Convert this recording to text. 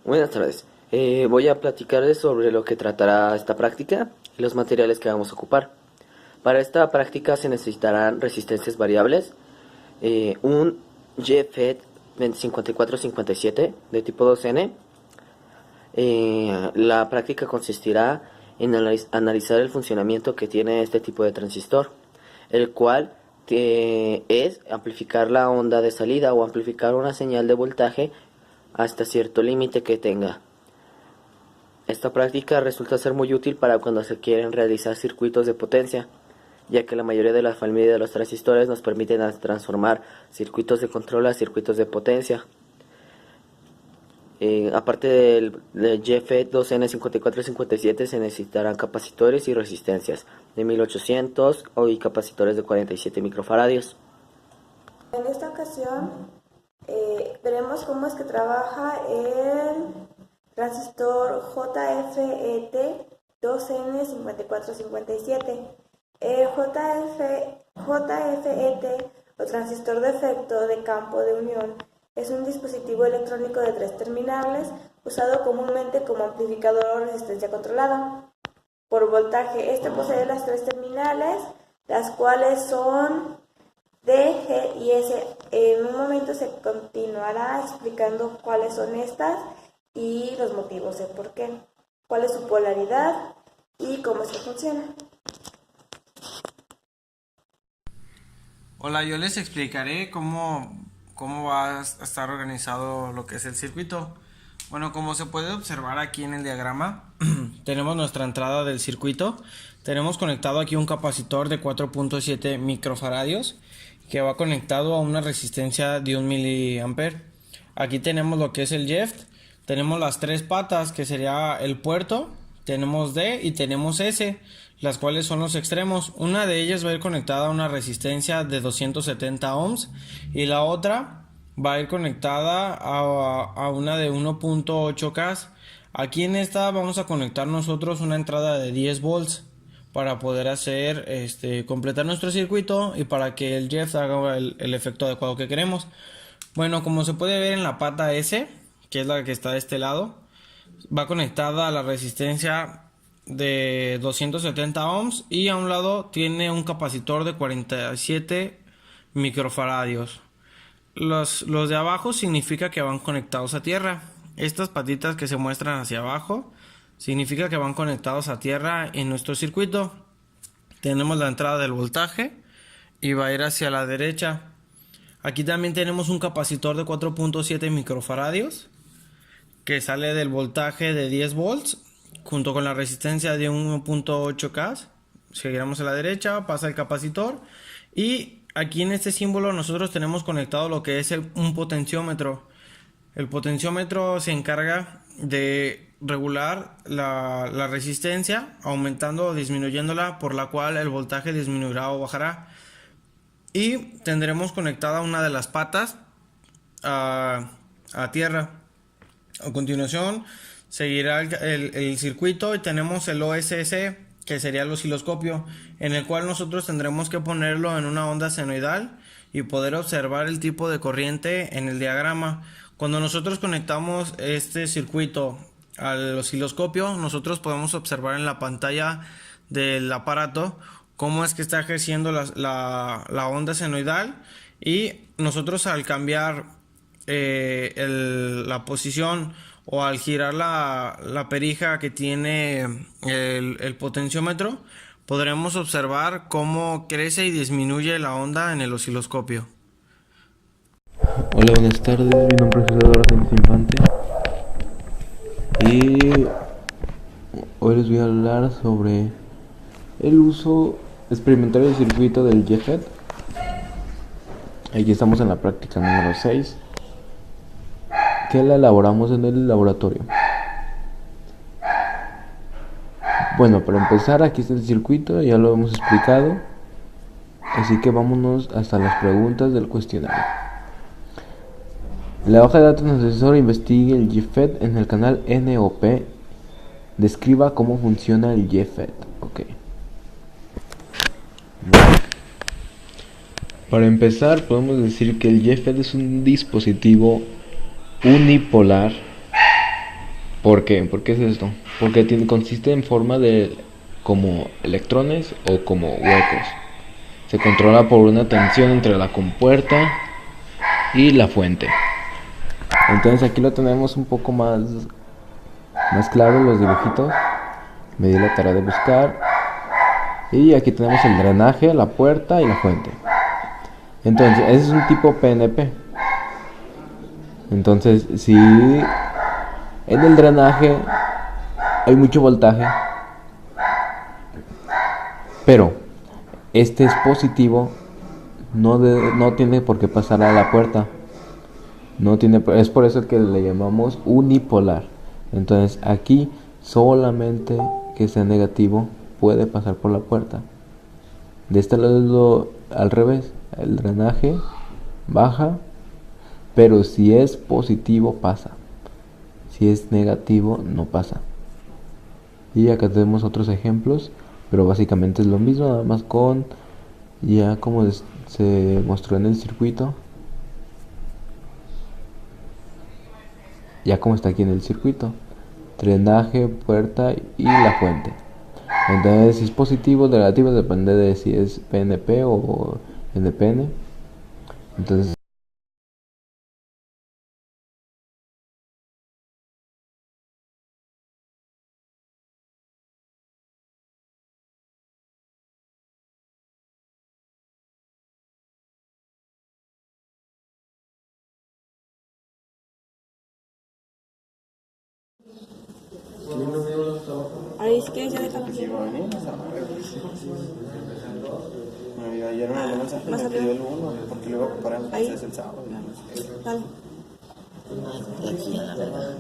Buenas tardes. Voy a platicarles sobre lo que tratará esta práctica y los materiales que vamos a ocupar. Para esta práctica se necesitarán resistencias variables, un JFET 5457 de tipo 2N. La práctica consistirá en analizar el funcionamiento que tiene este tipo de transistor, el cual es amplificar la onda de salida o amplificar una señal de voltaje hasta cierto límite que tenga. Esta práctica resulta ser muy útil para cuando se quieren realizar circuitos de potencia, ya que la mayoría de la familia de los transistores nos permiten transformar circuitos de control a circuitos de potencia. Aparte del JFET 2N5457 se necesitarán capacitores y resistencias de 1800 y capacitores de 47 microfaradios. En esta ocasión veremos cómo es que trabaja el transistor JFET 2N5457. JFET o transistor de efecto de campo de unión es un dispositivo electrónico de 3 terminales usado comúnmente como amplificador o resistencia controlada por voltaje. Este posee las 3 terminales, las cuales son D, G y S. En un momento se continuará explicando cuáles son estas y los motivos de por qué, cuál es su polaridad y cómo es que funciona. Hola, yo les explicaré cómo va a estar organizado lo que es el circuito. Bueno, como se puede observar aquí en el diagrama, tenemos nuestra entrada del circuito. Tenemos conectado aquí un capacitor de 4.7 microfaradios que va conectado a una resistencia de 1 miliamper. Aquí tenemos lo que es el JFET. Tenemos las 3 patas, que sería el puerto. Tenemos D y tenemos S, las cuales son los extremos. Una de ellas va a ir conectada a una resistencia de 270 ohms y la otra va a ir conectada a una de 1.8K. Aquí en esta vamos a conectar nosotros una entrada de 10 volts para poder hacer completar nuestro circuito y para que el JFET haga el efecto adecuado que queremos. Bueno, como se puede ver en la pata S, que es la que está de este lado, va conectada a la resistencia de 270 ohms y a un lado tiene un capacitor de 47 microfaradios. Los de abajo significa que van conectados a tierra. Estas patitas que se muestran hacia abajo significa que van conectados a tierra en nuestro circuito. Tenemos la entrada del voltaje y va a ir hacia la derecha. Aquí también tenemos un capacitor de 4.7 microfaradios que sale del voltaje de 10 volts junto con la resistencia de 1.8K. Seguiremos a la derecha, pasa el capacitor y aquí en este símbolo nosotros tenemos conectado lo que es un potenciómetro. El potenciómetro se encarga de regular la resistencia, aumentando o disminuyéndola, por la cual el voltaje disminuirá o bajará. Y tendremos conectada una de las patas a tierra. A continuación seguirá el circuito y tenemos el OSS, que sería el osciloscopio, en el cual nosotros tendremos que ponerlo en una onda senoidal y poder observar el tipo de corriente en el diagrama. Cuando nosotros conectamos este circuito al osciloscopio, nosotros podemos observar en la pantalla del aparato cómo es que está ejerciendo la onda senoidal, y nosotros al cambiar la posición o al girar la perija que tiene el potenciómetro, podremos observar cómo crece y disminuye la onda en el osciloscopio. Hola, buenas tardes, mi nombre es Eduardo Sánchez Infante y hoy les voy a hablar sobre el uso experimental del circuito del JFET. Aquí estamos en la práctica número 6, que la elaboramos en el laboratorio. Bueno, para empezar, aquí está el circuito, ya lo hemos explicado, así que vámonos hasta las preguntas del cuestionario. La hoja de datos del asesor investigue el JFET en el canal NOP. Describa cómo funciona el JFET. Ok. Bueno. Para empezar, podemos decir que el JFET es un dispositivo unipolar ¿Por qué? ¿Por qué es esto? Porque consiste en forma de como electrones o como huecos. Se controla por una tensión entre la compuerta y la fuente. Entonces aquí lo tenemos un poco más claro los dibujitos. Me di la tarea de buscar. Y aquí tenemos el drenaje, la puerta y la fuente. Entonces, ese es un tipo PNP. Entonces, si en el drenaje hay mucho voltaje, pero este es positivo, no tiene por qué pasar a la puerta. Es por eso que le llamamos unipolar. Entonces, aquí solamente que sea negativo puede pasar por la puerta. De este lado al revés, el drenaje baja, pero si es positivo pasa, si es negativo no pasa. Y acá tenemos otros ejemplos, pero básicamente es lo mismo, nada más con ya como se mostró en el circuito, ya como está aquí en el circuito, drenaje, puerta y la fuente. Entonces, si es positivo o negativo depende de si es PNP o NPN. Entonces, Ahí si quieres ya déjalo. Ayer me mandó mensaje Más me arriba. pidió el 1 porque lo iba a preparar Ahí. entonces el sábado. Dale. Aquí, a la verdad.